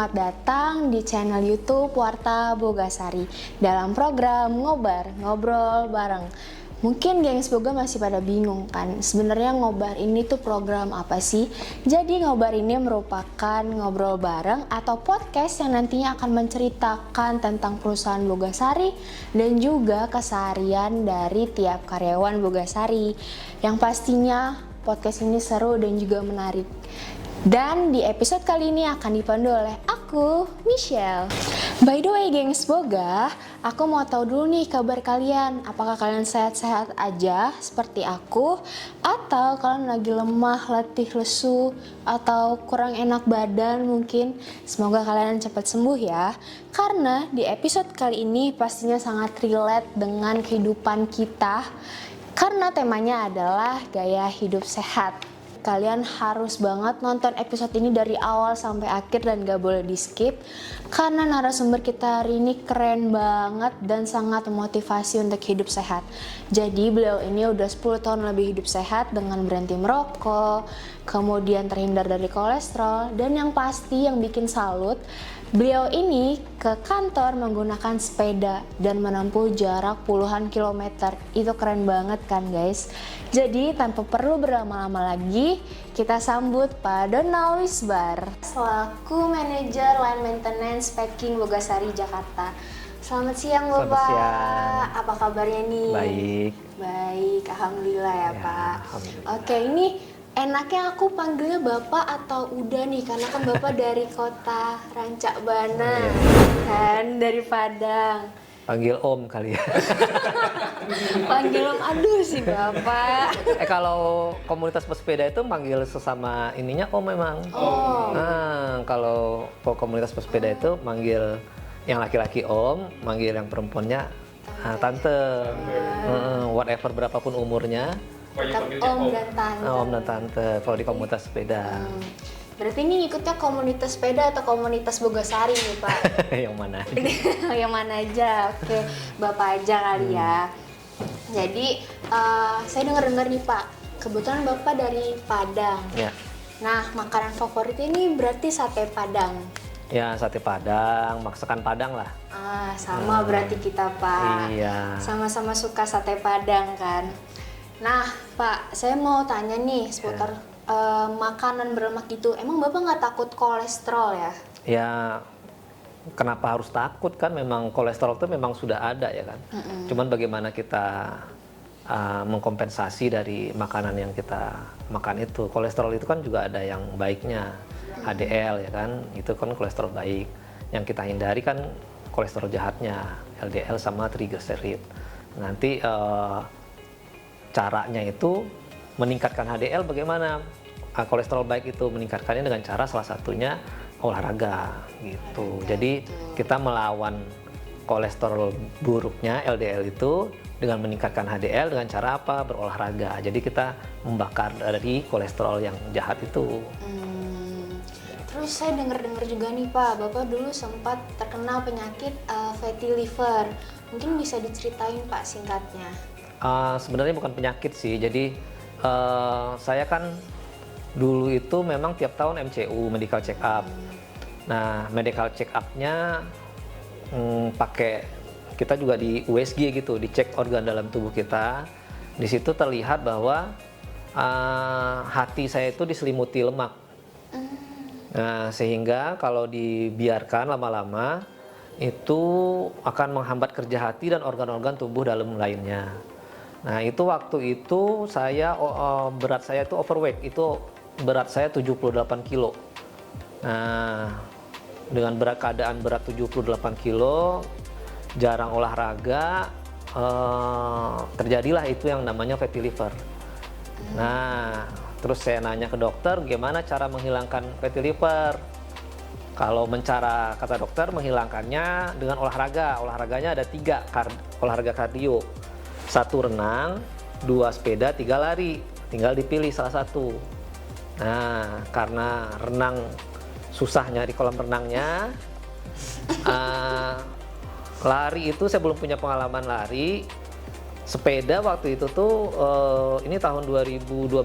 selamat datang di channel YouTube Warta Bogasari dalam program Ngobrol Bareng. Mungkin gengs Boga masih pada bingung kan, sebenarnya Ngobar ini tuh program apa sih? Jadi Ngobar ini merupakan ngobrol bareng atau podcast yang nantinya akan menceritakan tentang perusahaan Bogasari dan juga keseharian dari tiap karyawan Bogasari. Yang pastinya podcast ini seru dan juga menarik. Dan di episode kali ini akan dipandu oleh aku, Michelle. By the way gengs Boga, aku mau tahu dulu nih kabar kalian. Apakah kalian sehat-sehat aja seperti aku? Atau kalian lagi lemah, letih, lesu, atau kurang enak badan mungkin? Semoga kalian cepat sembuh ya. Karena di episode kali ini pastinya sangat relate dengan kehidupan kita. Karena temanya adalah gaya hidup sehat. Kalian harus banget nonton episode ini dari awal sampai akhir dan gak boleh di skip. Karena narasumber kita hari ini keren banget dan sangat memotivasi untuk hidup sehat. Jadi beliau ini udah 10 tahun lebih hidup sehat dengan berhenti merokok, kemudian terhindar dari kolesterol, dan yang pasti yang bikin salut, beliau ini ke kantor menggunakan sepeda dan menempuh jarak puluhan kilometer. Itu keren banget kan guys. Jadi tanpa perlu berlama-lama lagi, kita sambut Pak Donald Wisbar selaku manajer line maintenance packing Bogasari Jakarta. Selamat siang Bapak. Selamat siang. Apa kabarnya nih? Baik. Baik, alhamdulillah ya Pak. Alhamdulillah. Oke, ini enaknya aku panggilnya Bapak atau Uda nih, karena kan Bapak dari kota Rancabana, kan dari Padang. Panggil Om kali ya. Panggil Om, aduh sih Bapak. Kalau komunitas pesepeda itu manggil sesama ininya Om memang. Oh. Nah, kalau komunitas pesepeda itu manggil yang laki-laki Om, manggil yang perempuannya Tante. Whatever berapapun umurnya. Tetap Om dan Tante. Om dan Tante kalau di komunitas sepeda. Berarti ini ikutnya komunitas sepeda atau komunitas Bogasari nih Pak? Yang mana? Yang mana aja, oke. Bapak aja kali ya. Jadi saya dengar-dengar nih Pak, kebetulan Bapak dari Padang. Ya. Nah, makanan favorit ini berarti sate Padang. Ya, sate Padang, masakan Padang lah. Sama berarti kita Pak. Iya. Sama-sama suka sate Padang kan. Nah Pak, saya mau tanya nih seputar makanan berlemak itu. Emang Bapak nggak takut kolesterol ya? Ya, kenapa harus takut kan? Memang kolesterol itu memang sudah ada ya kan. Cuman bagaimana kita mengkompensasi dari makanan yang kita makan itu. Kolesterol itu kan juga ada yang baiknya, HDL ya kan. Itu kan kolesterol baik. Yang kita hindari kan kolesterol jahatnya, LDL sama triglycerid. Nanti caranya itu meningkatkan HDL bagaimana? Kolesterol baik itu meningkatkannya dengan cara salah satunya olahraga gitu. Jadi kita melawan kolesterol buruknya LDL itu dengan meningkatkan HDL dengan cara apa? Berolahraga. Jadi kita membakar dari kolesterol yang jahat itu. Terus saya dengar-dengar juga nih Pak, Bapak dulu sempat terkena penyakit fatty liver. Mungkin bisa diceritain Pak singkatnya. Sebenarnya bukan penyakit sih. Jadi saya kan dulu itu memang tiap tahun MCU, medical check up. Nah, medical check up-nya pakai kita juga di USG gitu, dicek organ dalam tubuh kita. Di situ terlihat bahwa hati saya itu diselimuti lemak. Nah, sehingga kalau dibiarkan lama-lama itu akan menghambat kerja hati dan organ-organ tubuh dalam lainnya. Nah, itu waktu itu saya berat saya itu overweight, itu berat saya 78 kilo. Nah, dengan keadaan berat 78 kilo, jarang olahraga, terjadilah itu yang namanya fatty liver. Nah, terus saya nanya ke dokter, gimana cara menghilangkan fatty liver? Kalau kata dokter, menghilangkannya dengan olahraga. Olahraganya ada 3, olahraga kardio. 1 renang, 2 sepeda, 3 lari. Tinggal dipilih salah satu. Nah, karena renang susah nyari kolam renangnya, lari itu saya belum punya pengalaman lari. Sepeda waktu itu tuh, ini tahun 2012.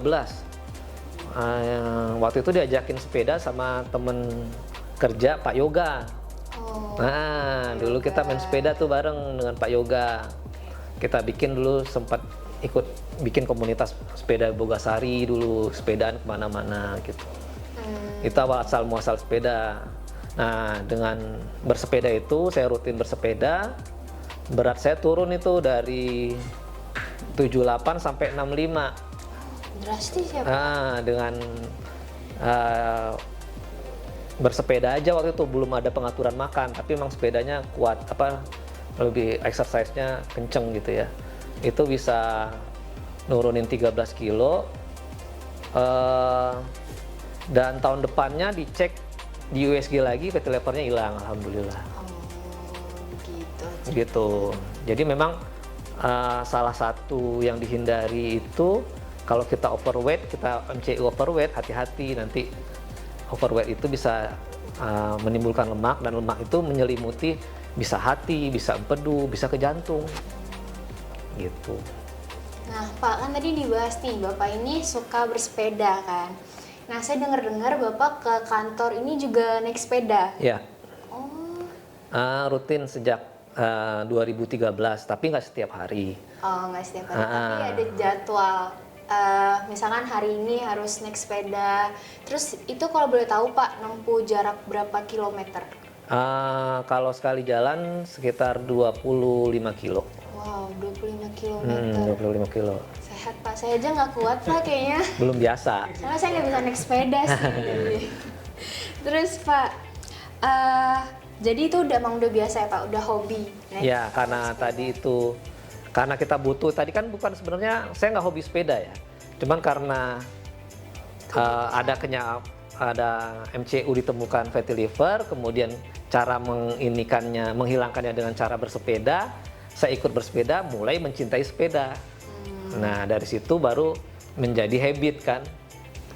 Waktu itu diajakin sepeda sama temen kerja Pak Yoga. Oh, Nah, dulu kita main sepeda tuh bareng dengan Pak Yoga. Kita bikin dulu sempat ikut bikin komunitas sepeda Bogasari dulu, sepedaan kemana-mana gitu. Itu awal asal muasal sepeda. Nah, dengan bersepeda itu saya rutin bersepeda. Berat saya turun itu dari 78 sampai 65. drastis ya Pak. Nah, dengan bersepeda aja waktu itu belum ada pengaturan makan, tapi memang sepedanya kuat, lebih exercise-nya kenceng gitu ya. Itu bisa nurunin 13 kilo. Dan tahun depannya dicek di USG lagi, fatty livernya hilang, alhamdulillah. Gitu. Gitu. Jadi memang salah satu yang dihindari itu kalau kita overweight, kita MCU overweight, hati-hati nanti overweight itu bisa menimbulkan lemak, dan lemak itu menyelimuti bisa hati, bisa empedu, bisa ke jantung. Gitu. Nah Pak, kan tadi dibahas nih, Bapak ini suka bersepeda kan. Nah saya dengar-dengar Bapak ke kantor ini juga naik sepeda. Ya. Oh, Rutin sejak 2013, tapi nggak setiap hari. oh nggak setiap hari, tapi ada jadwal. Misalkan hari ini harus naik sepeda. Terus itu kalau boleh tahu Pak, nempuh jarak berapa kilometer? Kalau sekali jalan sekitar 25 kilo. Wow, 25 kilometer. 25 kilo. Sehat Pak, saya aja nggak kuat Pak kayaknya. Belum biasa. Soalnya saya nggak bisa naik sepeda sih. Terus Pak, jadi itu emang udah biasa ya Pak, udah hobi naik Ya, karena sepeda. tadi itu, karena kita butuh, tadi kan bukan sebenarnya saya nggak hobi sepeda ya. Cuman karena ada MCU ditemukan fatty liver, kemudian cara menghilangkannya dengan cara bersepeda, saya ikut bersepeda, mulai mencintai sepeda. Nah, dari situ baru menjadi habit kan,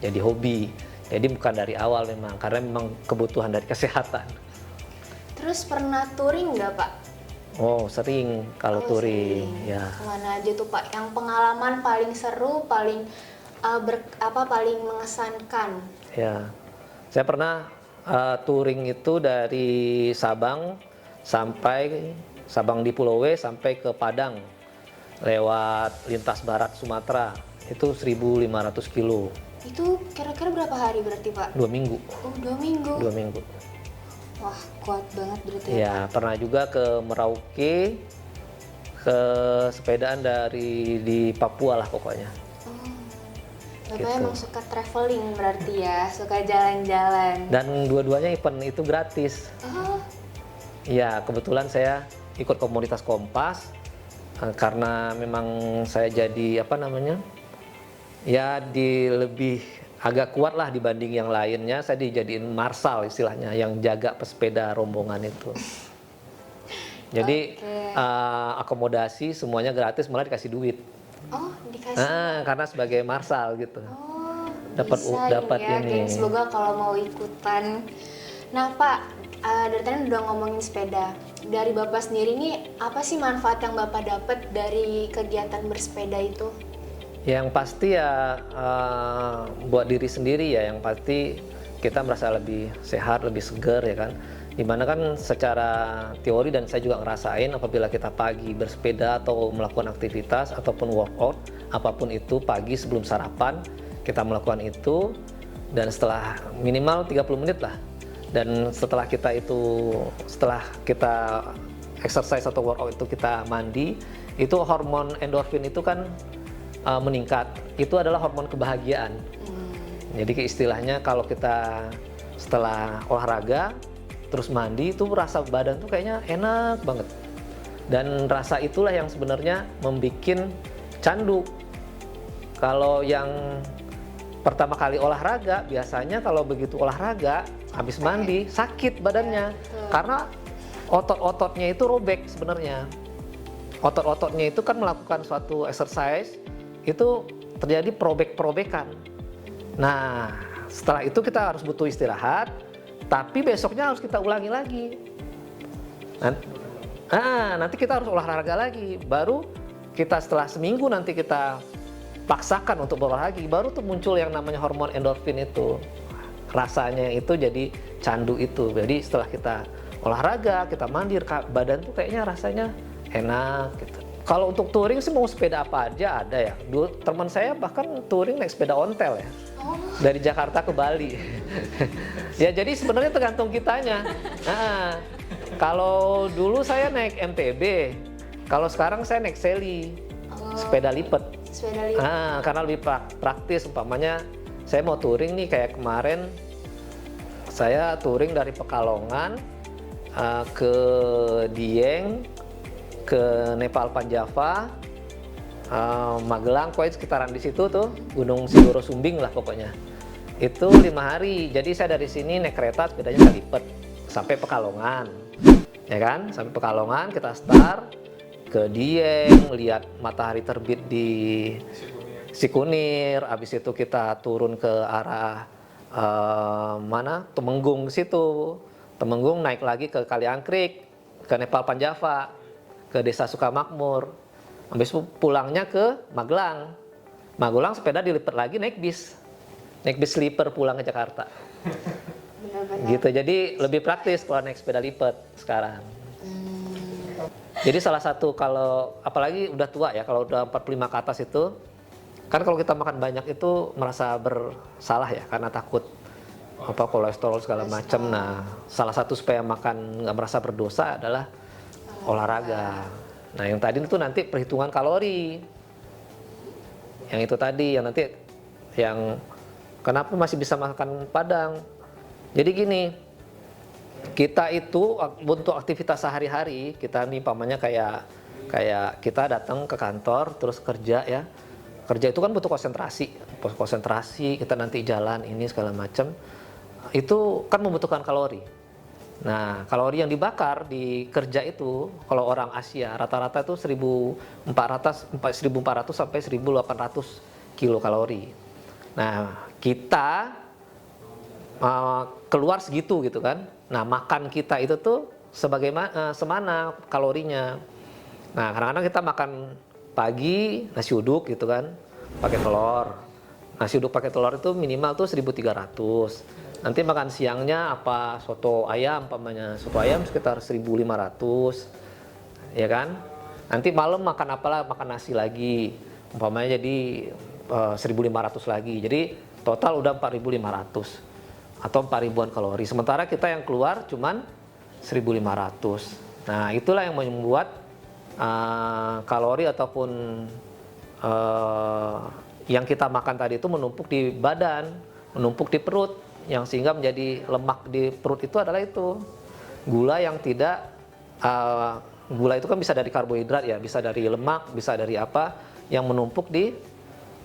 jadi hobi. Jadi bukan dari awal memang, karena memang kebutuhan dari kesehatan. Terus pernah touring nggak Pak? Oh, sering kalau Oh, touring, sering. ya. Kemana aja tuh Pak? Yang pengalaman paling seru, paling paling mengesankan? Ya, saya pernah touring itu dari Sabang di Pulau W sampai ke Padang, lewat lintas barat Sumatera, itu 1.500 kilo, Itu kira-kira berapa hari berarti Pak? 2 minggu. Oh, 2 minggu. 2 minggu. Wah, kuat banget berarti ya Pak. Ya, pernah juga ke Merauke, ke sepedaan di Papua lah pokoknya. Bapak Gitu. emang suka traveling berarti ya, suka jalan-jalan. Dan dua-duanya event itu gratis. Oh, Ya, kebetulan saya ikut komunitas Kompas karena memang saya jadi ya lebih agak kuat lah dibanding yang lainnya. Saya dijadiin marshal istilahnya, yang jaga pesepeda rombongan itu. Jadi Oke. akomodasi semuanya gratis, malah dikasih duit. oh dikasih. Karena sebagai marshal gitu. Oh, Dapat bisa dapat ya, ini. geng. Semoga kalau mau ikutan. Nah Pak, dari tadi udah ngomongin sepeda. Dari Bapak sendiri nih, apa sih manfaat yang Bapak dapat dari kegiatan bersepeda itu? Yang pasti ya buat diri sendiri ya, yang pasti kita merasa lebih sehat, lebih segar ya kan. Dimana kan secara teori, dan saya juga ngerasain, apabila kita pagi bersepeda atau melakukan aktivitas ataupun workout, apapun itu pagi sebelum sarapan, kita melakukan itu, dan setelah minimal 30 menit lah. Dan setelah kita exercise atau workout itu kita mandi, itu hormon endorfin itu kan meningkat. Itu adalah hormon kebahagiaan. Jadi istilahnya kalau kita setelah olahraga terus mandi, itu rasa badan tuh kayaknya enak banget. Dan rasa itulah yang sebenarnya membuat candu. Kalau yang pertama kali olahraga, biasanya kalau begitu olahraga habis mandi sakit badannya, karena otot-ototnya itu robek sebenarnya. Otot-ototnya itu kan melakukan suatu exercise, itu terjadi probek-probekan. Nah, setelah itu kita harus butuh istirahat, tapi besoknya harus kita ulangi lagi. Nanti kita harus olahraga lagi, baru kita setelah seminggu nanti kita paksakan untuk berolahraga lagi, baru tuh muncul yang namanya hormon endorfin itu. rasanya itu jadi candu itu. Jadi setelah kita olahraga, kita mandi, badan tuh kayaknya rasanya enak gitu. Kalau untuk touring sih mau sepeda apa aja ada ya. Dulu teman saya bahkan touring naik sepeda ontel ya. Dari Jakarta ke Bali. Ya jadi sebenarnya tergantung kitanya. Nah, kalau dulu saya naik MTB, kalau sekarang saya naik Seli, sepeda lipat. Sepeda lipat. Nah, karena lebih praktis. Umpamanya saya mau touring nih kayak kemarin, saya touring dari Pekalongan ke Dieng, ke Nepal Panjava, Magelang, pokoknya sekitaran di situ tuh, Gunung Sindoro Sumbing lah pokoknya. Itu 5 hari. Jadi saya dari sini naik kereta, sepedanya saya lipat sampai Pekalongan, ya kan? Sampai Pekalongan kita start ke Dieng, lihat matahari terbit di Sikunir. Habis itu kita turun ke arah mana? Temenggung situ. Temenggung naik lagi ke Kaliangkrik, ke Nepal Panjava, ke Desa Sukamakmur. Habis itu pulangnya ke Magelang. Magelang sepeda dilipat lagi naik bis. Naik bis sleeper pulang ke Jakarta. Benar-benar. Gitu. Jadi lebih praktis kalau naik sepeda lipat sekarang. Jadi salah satu kalau apalagi udah tua ya, kalau udah 45 ke atas itu kan kalau kita makan banyak itu merasa bersalah ya karena takut apa kolesterol segala macam. Nah, salah satu supaya makan nggak merasa berdosa adalah olahraga. Nah, yang tadi itu nanti perhitungan kalori. Yang itu tadi yang nanti yang kenapa masih bisa makan padang. Jadi gini, kita itu untuk aktivitas sehari-hari, kita nih pamannya kayak kita datang ke kantor terus kerja ya. Kerja itu kan butuh konsentrasi, kita nanti jalan ini segala macam. Itu kan membutuhkan kalori. Nah, kalori yang dibakar di kerja itu kalau orang Asia rata-rata itu 1.400 sampai 1.800 kilokalori. Nah, kita keluar segitu gitu kan. Nah, makan kita itu tuh semana kalorinya. Nah, kadang-kadang kita makan pagi nasi uduk gitu kan, pakai telur. Nasi uduk pakai telur itu minimal tuh 1.300. Nanti makan siangnya apa soto ayam, umpamanya soto ayam sekitar 1.500, ya kan? Nanti malam makan apalah, makan nasi lagi, umpamanya jadi 1.500 lagi. Jadi total udah 4.500 atau 4.000-an kalori. Sementara kita yang keluar cuman 1.500. Nah, itulah yang membuat kalori ataupun yang kita makan tadi itu menumpuk di badan, menumpuk di perut, yang sehingga menjadi lemak di perut itu adalah itu gula yang tidak gula itu kan bisa dari karbohidrat ya, bisa dari lemak, bisa dari apa yang menumpuk di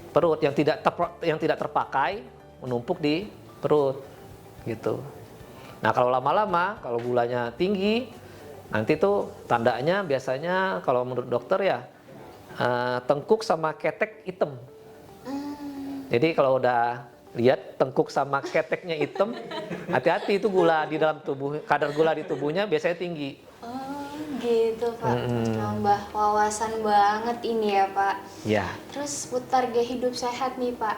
perut, yang tidak terpakai menumpuk di perut gitu. Nah, kalau lama-lama kalau gulanya tinggi, nanti tuh tandanya biasanya kalau menurut dokter ya tengkuk sama ketek hitam. Jadi kalau udah lihat tengkuk sama keteknya hitam, hati-hati itu gula di dalam tubuh, kadar gula di tubuhnya biasanya tinggi. Oh gitu Pak, nambah wawasan banget ini ya Pak. Ya. Terus putar gaya hidup sehat nih Pak,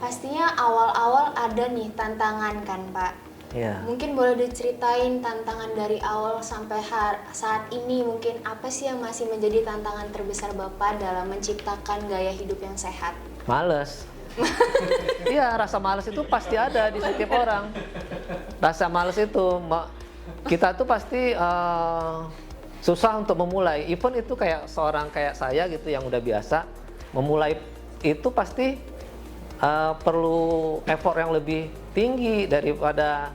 pastinya awal-awal ada nih tantangan kan Pak. Ya. Mungkin boleh diceritain tantangan dari awal sampai saat ini, mungkin apa sih yang masih menjadi tantangan terbesar Bapak dalam menciptakan gaya hidup yang sehat? Males. Iya, rasa males itu pasti ada di setiap orang. Rasa males itu, kita tuh pasti susah untuk memulai. Even itu kayak seorang kayak saya gitu yang udah biasa, memulai itu pasti perlu effort yang lebih tinggi daripada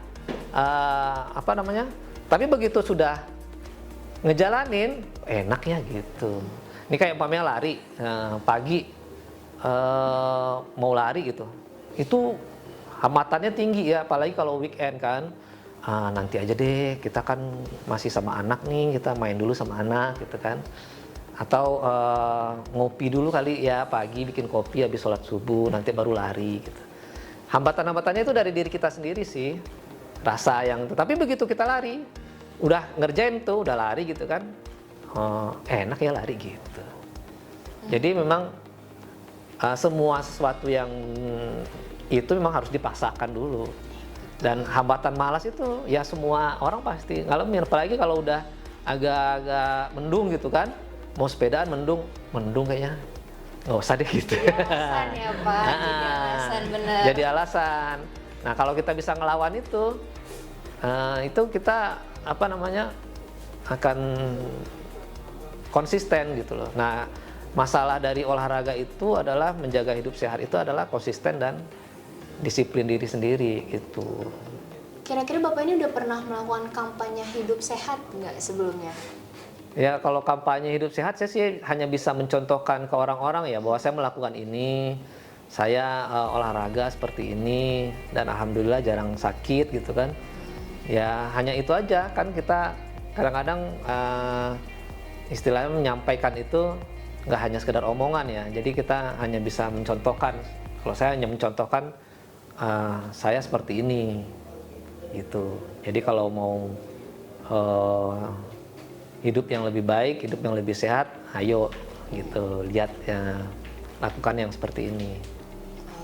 apa namanya. Tapi begitu sudah ngejalanin, enak ya gitu. Ini kayak umpamanya lari pagi. Mau lari gitu, itu hamatannya tinggi ya, apalagi kalau weekend kan. Nanti aja deh, kita kan masih sama anak nih, kita main dulu sama anak gitu kan, atau ngopi dulu kali ya pagi, bikin kopi habis sholat subuh, nanti baru lari gitu. Hambatan-hambatannya itu dari diri kita sendiri sih, rasa yang. Tapi begitu kita lari, udah ngerjain tuh, udah lari gitu kan, enak ya lari gitu. Jadi memang semua sesuatu yang itu memang harus dipaksakan dulu. Dan hambatan malas itu ya semua orang pasti ngalamin, apalagi kalau udah agak-agak mendung gitu kan, mau sepedaan mendung kayaknya nggak usah deh gitu. Alasan ya Pak, jadi alasan bener. Jadi alasan. Nah kalau kita bisa ngelawan itu kita apa namanya akan konsisten gitu loh. Nah masalah dari olahraga itu adalah menjaga hidup sehat itu adalah konsisten dan disiplin diri sendiri gitu. Kira-kira Bapak ini udah pernah melakukan kampanye hidup sehat nggak sebelumnya? Ya kalau kampanye hidup sehat saya sih hanya bisa mencontohkan ke orang-orang ya bahwa saya melakukan ini, saya olahraga seperti ini dan alhamdulillah jarang sakit gitu kan. Ya hanya itu aja kan, kita kadang-kadang istilahnya menyampaikan itu nggak hanya sekedar omongan ya. Jadi kita hanya bisa mencontohkan. Kalau saya hanya mencontohkan saya seperti ini gitu. Jadi kalau mau hidup yang lebih baik, hidup yang lebih sehat, ayo gitu, lihat ya, lakukan yang seperti ini.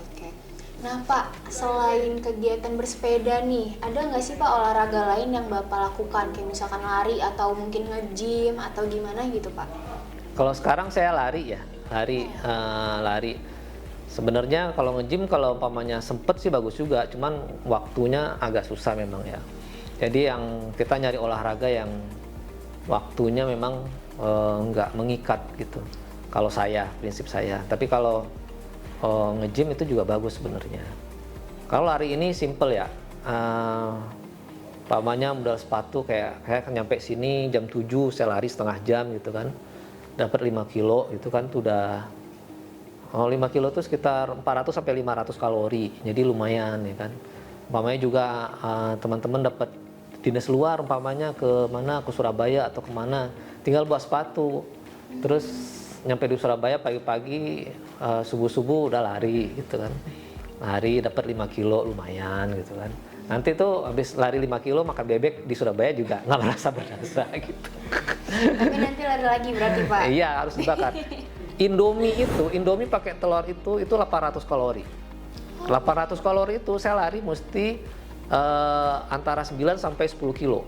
Oke. Nah Pak, selain kegiatan bersepeda nih, ada nggak sih Pak olahraga lain yang Bapak lakukan? Kayak misalkan lari atau mungkin nge-gym atau gimana gitu Pak? Kalau sekarang saya lari ya, lari. Sebenarnya kalau nge-gym kalau umpamanya sempet sih bagus juga, cuman waktunya agak susah memang ya. Jadi yang kita nyari olahraga yang waktunya memang nggak mengikat gitu. Kalau saya, prinsip saya. Tapi kalau nge-gym itu juga bagus sebenarnya. Kalau lari ini simple ya. Umpamanya modal sepatu kayak nyampe sini jam 7 saya lari setengah jam gitu kan. Dapat 5 kilo itu kan tuh udah 5 kilo itu sekitar 400 sampai 500 kalori. Jadi lumayan ya kan. Umpamanya juga teman-teman dapat dinas luar umpamanya ke mana, ke Surabaya atau kemana, tinggal bawa sepatu. Terus nyampe di Surabaya pagi-pagi subuh-subuh udah lari gitu kan. Lari dapat 5 kilo lumayan gitu kan. Nanti tuh habis lari 5 kilo makan bebek di Surabaya juga nggak merasa berasa gitu. Tapi nanti lari lagi berarti Pak? Iya harus dibakar. Indomie pakai telur itu 800 kalori. 800 kalori itu saya lari mesti antara 9 sampai 10 kilo.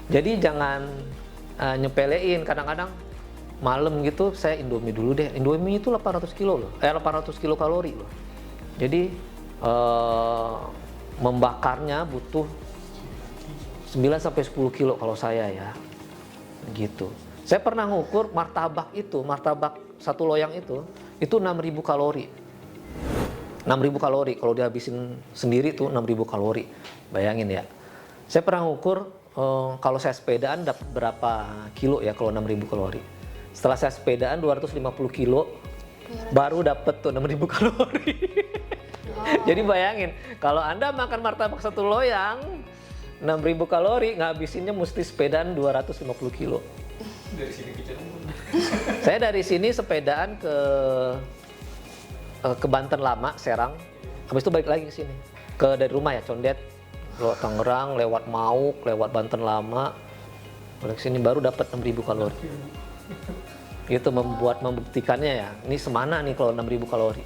Jadi jangan nyepelein, kadang-kadang malam gitu saya Indomie dulu deh. Indomie itu 800 kilo loh, 800 kilo kalori loh. Jadi membakarnya butuh 9 sampai 10 kilo kalau saya ya. Gitu. Saya pernah ngukur martabak satu loyang itu 6.000 kalori. 6.000 kalori kalau dihabisin sendiri tuh 6.000 kalori. Bayangin ya. Saya pernah ngukur kalau saya sepedaan dapat berapa kilo ya kalau 6.000 kalori. Setelah saya sepedaan 250 kilo baru dapat tuh 6.000 kalori. Wow. Jadi bayangin kalau Anda makan martabak satu loyang 6.000 kalori, ngabisinnya mesti sepedaan 250 kilo. Dari sini ke Cirebon. Saya dari sini sepedaan ke Banten Lama, Serang. Habis itu balik lagi ke sini. Dari rumah ya, Condet, lewat Tangerang, lewat Mauk, lewat Banten Lama. Balik sini baru dapat 6.000 kalori. Itu membuktikannya ya. Ini semana nih kalau 6.000 kalori.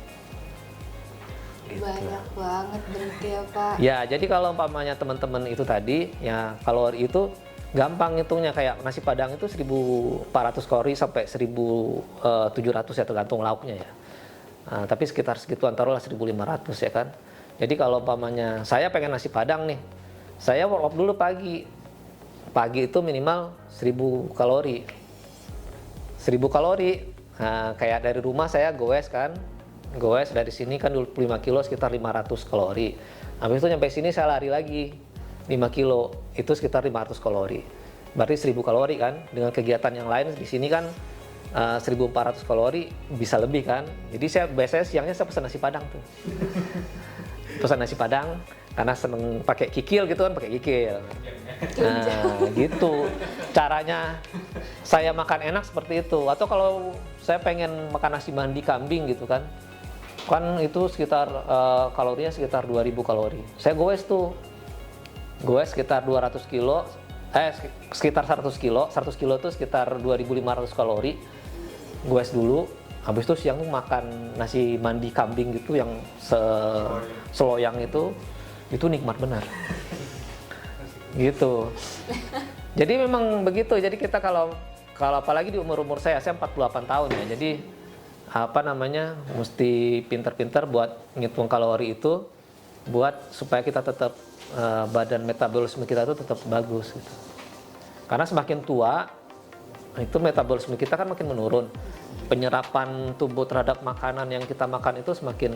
Gitu. Banyak banget berarti ya Pak. Ya, jadi kalau umpamanya teman-teman itu tadi, ya kalori itu gampang hitungnya, kayak nasi padang itu 1.400 kalori sampai 1.700 ya tergantung lauknya ya. Nah, tapi sekitar segituan, taruhlah 1.500 ya kan. Jadi kalau umpamanya saya pengen nasi padang nih, saya warm up dulu pagi. Pagi itu minimal 1.000 kalori. 1.000 kalori. Nah, kayak dari rumah saya goes kan. Goes dari sini kan 25 kilo sekitar 500 kalori. Habis itu nyampe sini saya lari lagi 5 kilo, itu sekitar 500 kalori. Berarti 1.000 kalori kan. Dengan kegiatan yang lain di sini kan 1.400 kalori bisa lebih kan. Jadi saya biasanya siangnya saya pesan nasi padang tuh. Pesan nasi padang karena seneng pakai kikil gitu kan, pakai kikil. Nah, gitu. Caranya saya makan enak seperti itu. Atau kalau saya pengen makan nasi mandi kambing gitu kan. Kan itu sekitar kalorinya sekitar 2.000 kalori. Saya goes tuh. Goes sekitar 200 kilo, sekitar 100 kilo. 100 kilo itu sekitar 2.500 kalori. Goes dulu, Habis itu siang tuh makan nasi mandi kambing gitu yang seloyang itu nikmat benar. Gitu. Jadi memang begitu. Jadi kita kalau apalagi di umur saya 48 tahun ya. Jadi apa namanya, mesti pintar-pintar buat ngitung kalori itu buat supaya kita tetap badan metabolisme kita itu tetap bagus gitu. Karena semakin tua itu metabolisme kita kan makin menurun. Penyerapan tubuh terhadap makanan yang kita makan itu semakin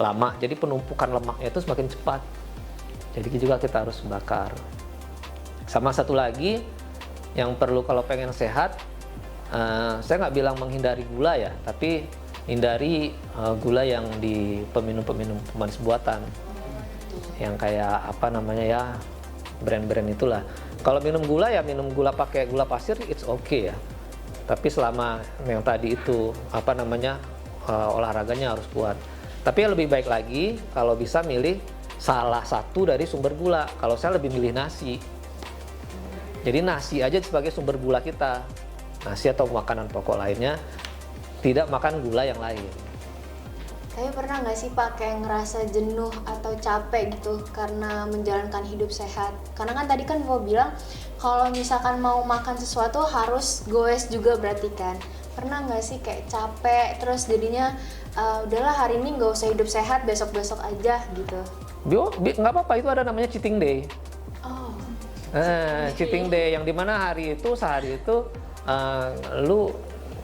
lama. Jadi penumpukan lemaknya itu semakin cepat. Jadi juga kita harus bakar. Sama satu lagi yang perlu kalau pengen sehat, saya nggak bilang menghindari gula ya, tapi hindari gula yang di peminum-peminum pemanis buatan. Yang kayak apa namanya ya, brand-brand itulah. Kalau minum gula ya minum gula pakai gula pasir, it's okay ya. Tapi selama yang tadi itu apa namanya olahraganya harus kuat. Tapi yang lebih baik lagi kalau bisa milih salah satu dari sumber gula. Kalau saya lebih milih nasi. Jadi nasi aja sebagai sumber gula kita. Nasi atau makanan pokok lainnya, tidak makan gula yang lain. Tapi pernah nggak sih Pak kayak ngerasa jenuh atau capek gitu karena menjalankan hidup sehat? Karena kan tadi kan Bapak bilang kalau misalkan mau makan sesuatu harus goes juga berarti kan. Pernah nggak sih kayak capek terus jadinya udahlah hari ini nggak usah hidup sehat, besok-besok aja gitu? Nggak apa-apa, itu ada namanya cheating day. Oh. Cheating day yang dimana hari itu sehari itu lu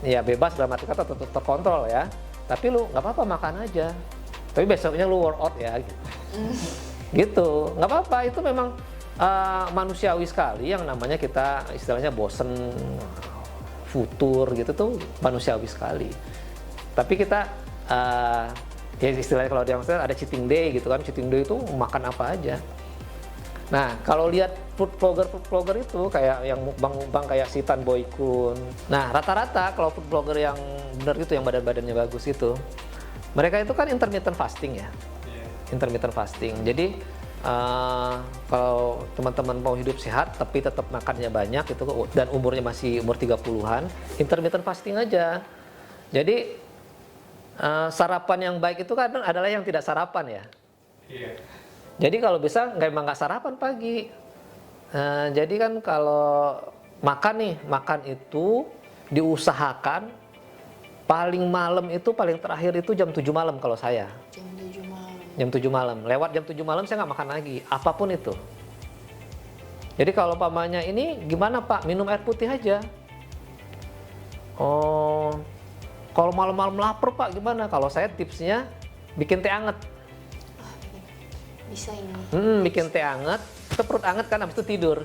ya bebas dalam arti kata tetap terkontrol ya. Tapi lu nggak apa-apa makan aja. Tapi besoknya lu workout ya. Gitu. Nggak apa-apa, itu memang manusiawi sekali yang namanya kita istilahnya bosen, futur gitu tuh manusiawi sekali. Tapi kita ya istilahnya kalau dia ada cheating day gitu kan. Cheating day itu makan apa aja. Nah, kalau lihat food vlogger itu kayak yang mukbang kayak si Tan Boy Kun. Nah, rata-rata kalau food vlogger yang benar itu yang badan-badannya bagus itu, mereka itu kan intermittent fasting ya. Intermittent fasting. Jadi kalau teman-teman mau hidup sehat tapi tetap makannya banyak itu dan umurnya masih umur 30-an, intermittent fasting aja. Jadi sarapan yang baik itu kadang adalah yang tidak sarapan ya. Iya. Jadi kalau bisa emang nggak sarapan pagi. Jadi kan kalau makan itu diusahakan paling malam itu paling terakhir itu jam 7 malam kalau saya. Jam 7 malam. Jam 7 malam. Lewat jam 7 malam saya nggak makan lagi, apapun itu. Jadi kalau pamannya ini gimana Pak? Minum air putih aja. Oh, kalau malam-malam lapar Pak gimana? Kalau saya tipsnya bikin teh anget. Bisa ini. Bikin teh anget, itu perut anget kan, habis itu tidur.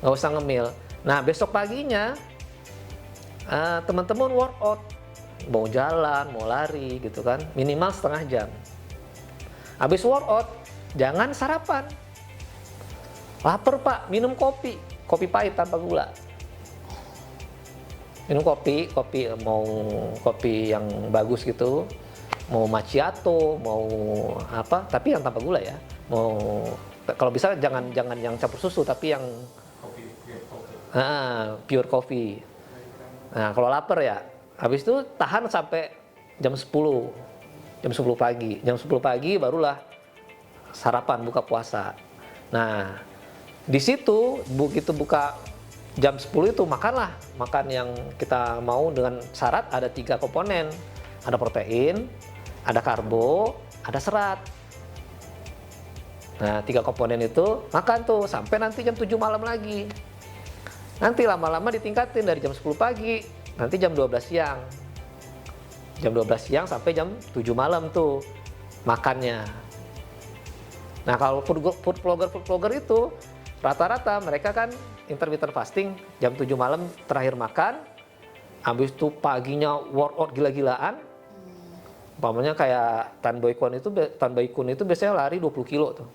Nggak usah ngemil. Nah, besok paginya teman-teman workout, mau jalan, mau lari gitu kan, minimal setengah jam. Habis workout, jangan sarapan. Lapar Pak, minum kopi pahit tanpa gula. Minum kopi mau kopi yang bagus gitu. Mau macchiato, mau apa, tapi yang tanpa gula ya. Mau kalau bisa jangan yang campur susu, tapi yang pure coffee. Nah, kalau lapar ya, habis itu tahan sampai jam 10 pagi. Jam 10 pagi barulah sarapan buka puasa. Nah, di situ begitu buka jam 10 itu makan yang kita mau dengan syarat ada 3 komponen. Ada protein, ada karbo, ada serat. Nah, 3 komponen itu makan tuh sampai nanti jam 7 malam lagi. Nanti lama-lama ditingkatin dari jam 10 pagi, nanti jam 12 siang. Jam 12 siang sampai jam 7 malam tuh makannya. Nah, kalau food vlogger itu rata-rata mereka kan intermittent fasting, jam 7 malam terakhir makan, habis itu paginya workout gila-gilaan. Umpamanya kayak Tan Boy Kun itu biasanya lari 20 kilo tuh.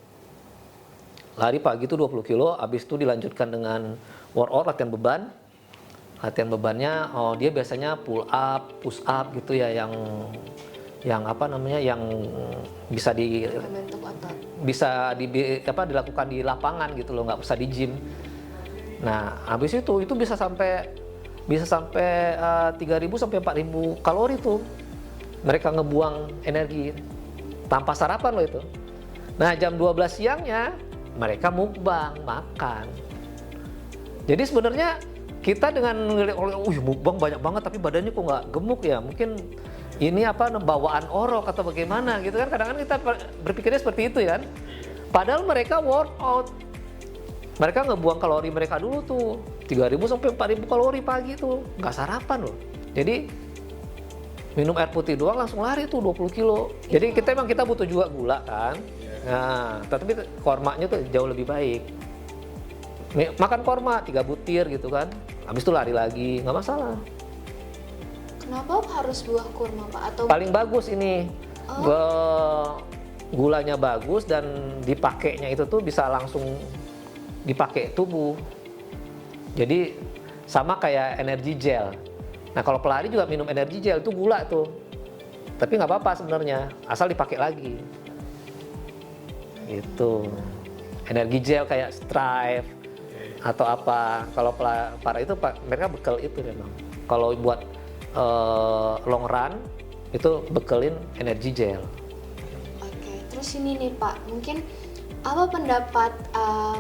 Lari pagi itu 20 kilo, habis itu dilanjutkan dengan workout latihan beban. Latihan bebannya dia biasanya pull up, push up gitu ya, yang apa namanya, yang bisa Membentuk otot. dilakukan di lapangan gitu loh, nggak usah di gym. Nah, habis itu bisa sampai bisa sampai 3.000 sampai 4.000 kalori tuh. Mereka ngebuang energi tanpa sarapan loh itu. Nah jam 12 siangnya mereka mukbang, makan. Jadi sebenarnya kita dengan ngeliat mukbang banyak banget tapi badannya kok nggak gemuk ya, mungkin ini apa bawaan orok atau bagaimana gitu kan, kadang-kadang kita berpikirnya seperti itu kan. Padahal mereka workout, mereka ngebuang kalori mereka dulu tuh 3.000 sampai 4.000 kalori pagi tuh, nggak sarapan loh. Jadi minum air putih doang langsung lari tuh 20 kilo. Jadi kita butuh juga gula kan. Nah, tapi kormanya tuh jauh lebih baik. Makan korma 3 butir gitu kan. Habis itu lari lagi, nggak masalah. Kenapa harus buah kurma Pak? Atau Paling bagus ini. Gulanya bagus dan dipakainya itu tuh bisa langsung dipakai tubuh. Jadi sama kayak energi gel. Nah kalau pelari juga minum energi gel itu gula tuh, tapi nggak apa-apa sebenarnya, asal dipakai lagi. Itu energi gel kayak Strive atau apa. Kalau para itu mereka bekal itu memang. Kalau buat long run itu bekelin energi gel. Oke, terus ini nih Pak, mungkin apa pendapat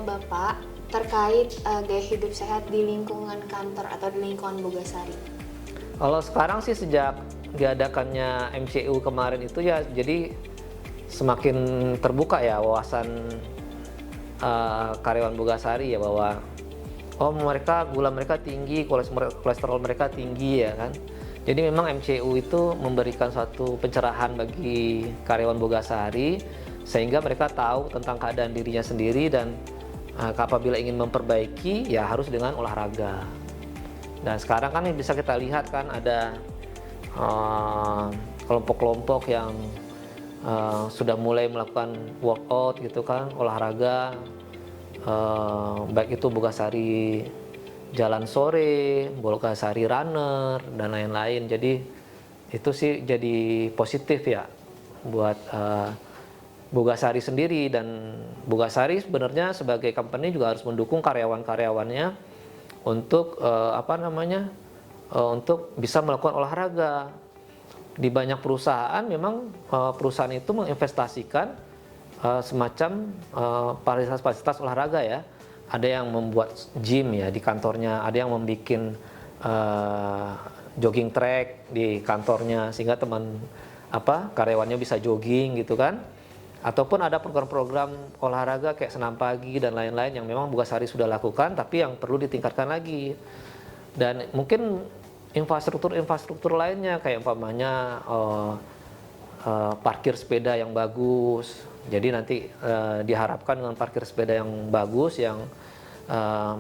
Bapak terkait gaya hidup sehat di lingkungan kantor atau di lingkungan Bogasari? Kalau sekarang sih sejak diadakannya MCU kemarin itu ya jadi semakin terbuka ya wawasan karyawan Bogasari ya, bahwa gula mereka tinggi, kolesterol mereka tinggi ya kan. Jadi memang MCU itu memberikan suatu pencerahan bagi karyawan Bogasari sehingga mereka tahu tentang keadaan dirinya sendiri dan apabila ingin memperbaiki ya harus dengan olahraga. Dan sekarang kan bisa kita lihat kan ada kelompok-kelompok yang sudah mulai melakukan workout gitu kan, olahraga, baik itu Bogasari jalan sore, Bogasari runner dan lain-lain. Jadi itu sih jadi positif ya buat Bogasari sendiri, dan Bogasari sebenarnya sebagai company juga harus mendukung karyawan-karyawannya untuk untuk bisa melakukan olahraga. Di banyak perusahaan memang perusahaan itu menginvestasikan semacam fasilitas olahraga ya. Ada yang membuat gym ya di kantornya, ada yang membuat jogging track di kantornya sehingga karyawannya bisa jogging gitu kan. Ataupun ada program-program olahraga kayak senam pagi dan lain-lain yang memang Bogasari sudah lakukan tapi yang perlu ditingkatkan lagi. Dan mungkin infrastruktur lainnya kayak umpamanya parkir sepeda yang bagus. Jadi nanti diharapkan dengan parkir sepeda yang bagus yang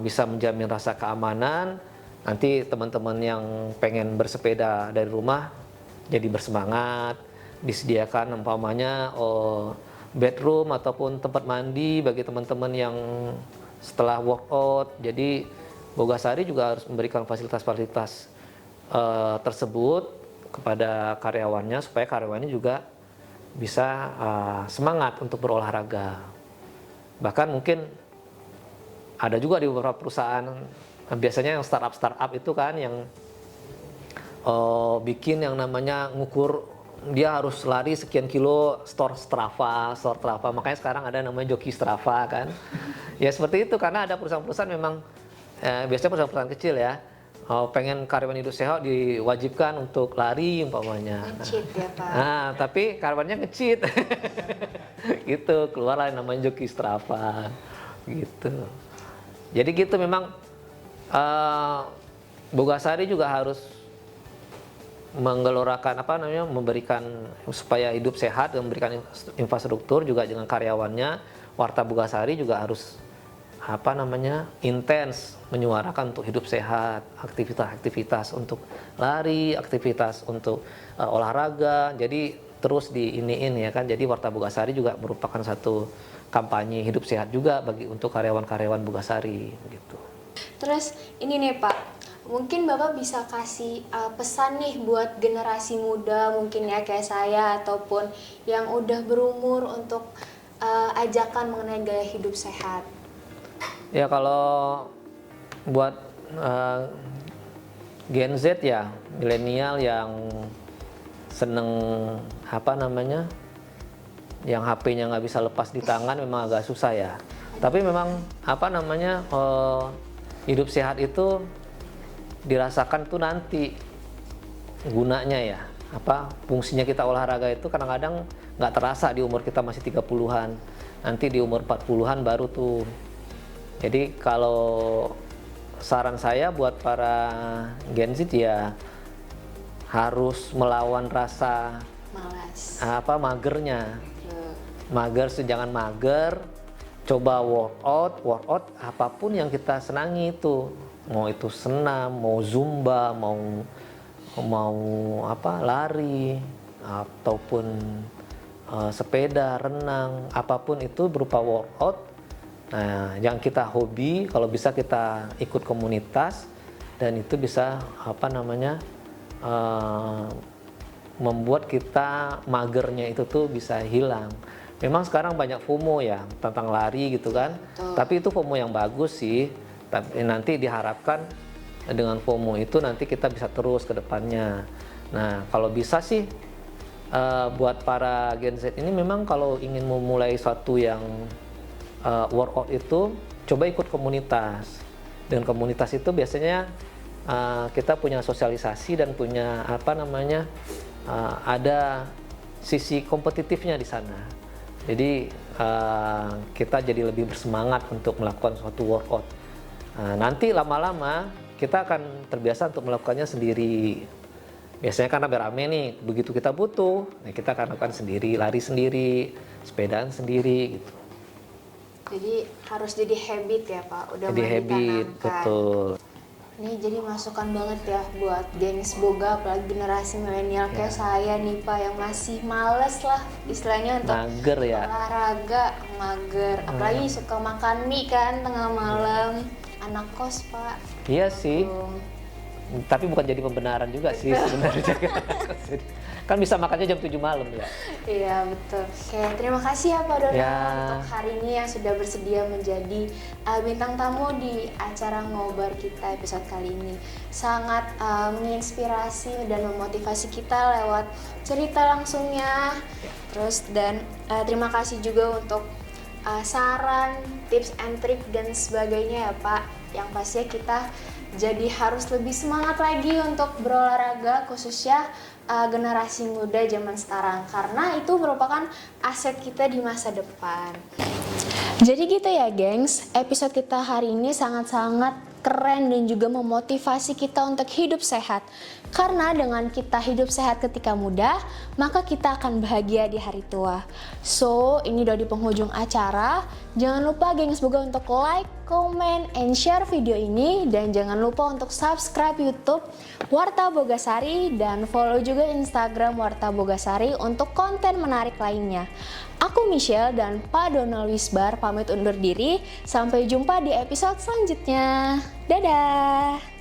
bisa menjamin rasa keamanan, nanti teman-teman yang pengen bersepeda dari rumah jadi bersemangat. Disediakan umpamanya bedroom ataupun tempat mandi bagi teman-teman yang setelah workout. Jadi Bogasari juga harus memberikan fasilitas-fasilitas tersebut kepada karyawannya supaya karyawannya juga bisa semangat untuk berolahraga. Bahkan mungkin ada juga di beberapa perusahaan, biasanya yang startup itu kan yang bikin yang namanya ngukur dia harus lari sekian kilo, store Strava, makanya sekarang ada namanya joki Strava kan. Ya seperti itu, karena ada perusahaan-perusahaan memang biasanya perusahaan-perusahaan kecil ya, pengen karyawan hidup sehat diwajibkan untuk lari umpamanya. Nge-cheat ya Pak. Nah, tapi karyawannya nge-cheat. Gitu, keluarlah namanya joki Strava gitu. Jadi gitu memang Bogasari juga harus menggelorakan memberikan supaya hidup sehat dan memberikan infrastruktur juga dengan karyawannya. Warta Bogasari juga harus intens menyuarakan untuk hidup sehat, aktivitas untuk lari, aktivitas untuk olahraga. Jadi terus diiniin ya kan. Jadi Warta Bogasari juga merupakan satu kampanye hidup sehat juga untuk karyawan-karyawan Bogasari gitu. Terus ini nih Pak, mungkin Bapak bisa kasih pesan nih buat generasi muda mungkin ya kayak saya ataupun yang udah berumur untuk ajakan mengenai gaya hidup sehat. Ya kalau buat Gen Z ya, milenial yang seneng apa namanya, yang HP-nya nggak bisa lepas di tangan memang agak susah ya. Tapi memang apa namanya, hidup sehat itu dirasakan tuh nanti gunanya ya. Apa fungsinya kita olahraga itu kadang-kadang nggak terasa di umur kita masih 30-an. Nanti di umur 40-an baru tuh. Jadi kalau saran saya buat para Gen Z ya harus melawan rasa Malas. magernya. Tuh. Mager jangan mager, coba workout apapun yang kita senangi itu. Mau itu senam, mau zumba, mau apa lari ataupun sepeda, renang, apapun itu berupa workout. Nah, yang kita hobi, kalau bisa kita ikut komunitas dan itu bisa apa namanya membuat kita magernya itu tuh bisa hilang. Memang sekarang banyak FOMO ya tentang lari gitu kan, tapi itu FOMO yang bagus sih. Tapi nanti diharapkan dengan FOMO itu nanti kita bisa terus ke depannya. Nah, kalau bisa sih buat para Gen Z ini memang kalau ingin memulai suatu yang workout itu coba ikut komunitas. Dengan komunitas itu biasanya kita punya sosialisasi dan punya apa namanya ada sisi kompetitifnya di sana. Jadi kita jadi lebih bersemangat untuk melakukan suatu workout. Nanti lama-lama kita akan terbiasa untuk melakukannya sendiri. Biasanya karena rame nih, begitu kita butuh, nah kita akan lakukan sendiri, lari sendiri, sepedaan sendiri gitu. Jadi harus jadi habit ya Pak, udah Jadi mulai habit, ditanamkan. betul. Ini jadi masukan banget ya buat gengs boga, apalagi generasi milenial kayak saya nih Pak yang masih males lah istilahnya untuk Mager ya. olahraga, mager. Apalagi suka makan mie kan tengah malam. Anak kos Pak. Iya sih, Tuh. tapi bukan jadi pembenaran juga sih sebenarnya. Kan bisa makannya jam 7 malam ya. Iya betul. Oke, terima kasih ya Pak Donald Ya. untuk hari ini yang sudah bersedia menjadi bintang tamu di acara ngobar kita episode kali ini. Sangat menginspirasi dan memotivasi kita lewat cerita langsungnya. Terus dan terima kasih juga untuk saran, tips and trik dan sebagainya ya Pak. Yang pastinya kita jadi harus lebih semangat lagi untuk berolahraga khususnya generasi muda zaman sekarang karena itu merupakan aset kita di masa depan. Jadi gitu ya gengs, episode kita hari ini sangat-sangat keren dan juga memotivasi kita untuk hidup sehat. Karena dengan kita hidup sehat ketika muda, maka kita akan bahagia di hari tua. So, ini udah di penghujung acara. Jangan lupa gengs boga untuk like, comment, and share video ini. Dan jangan lupa untuk subscribe YouTube Warta Bogasari dan follow juga Instagram Warta Bogasari untuk konten menarik lainnya. Aku Michelle dan Pak Donald Wisbar pamit undur diri. Sampai jumpa di episode selanjutnya. Dadah!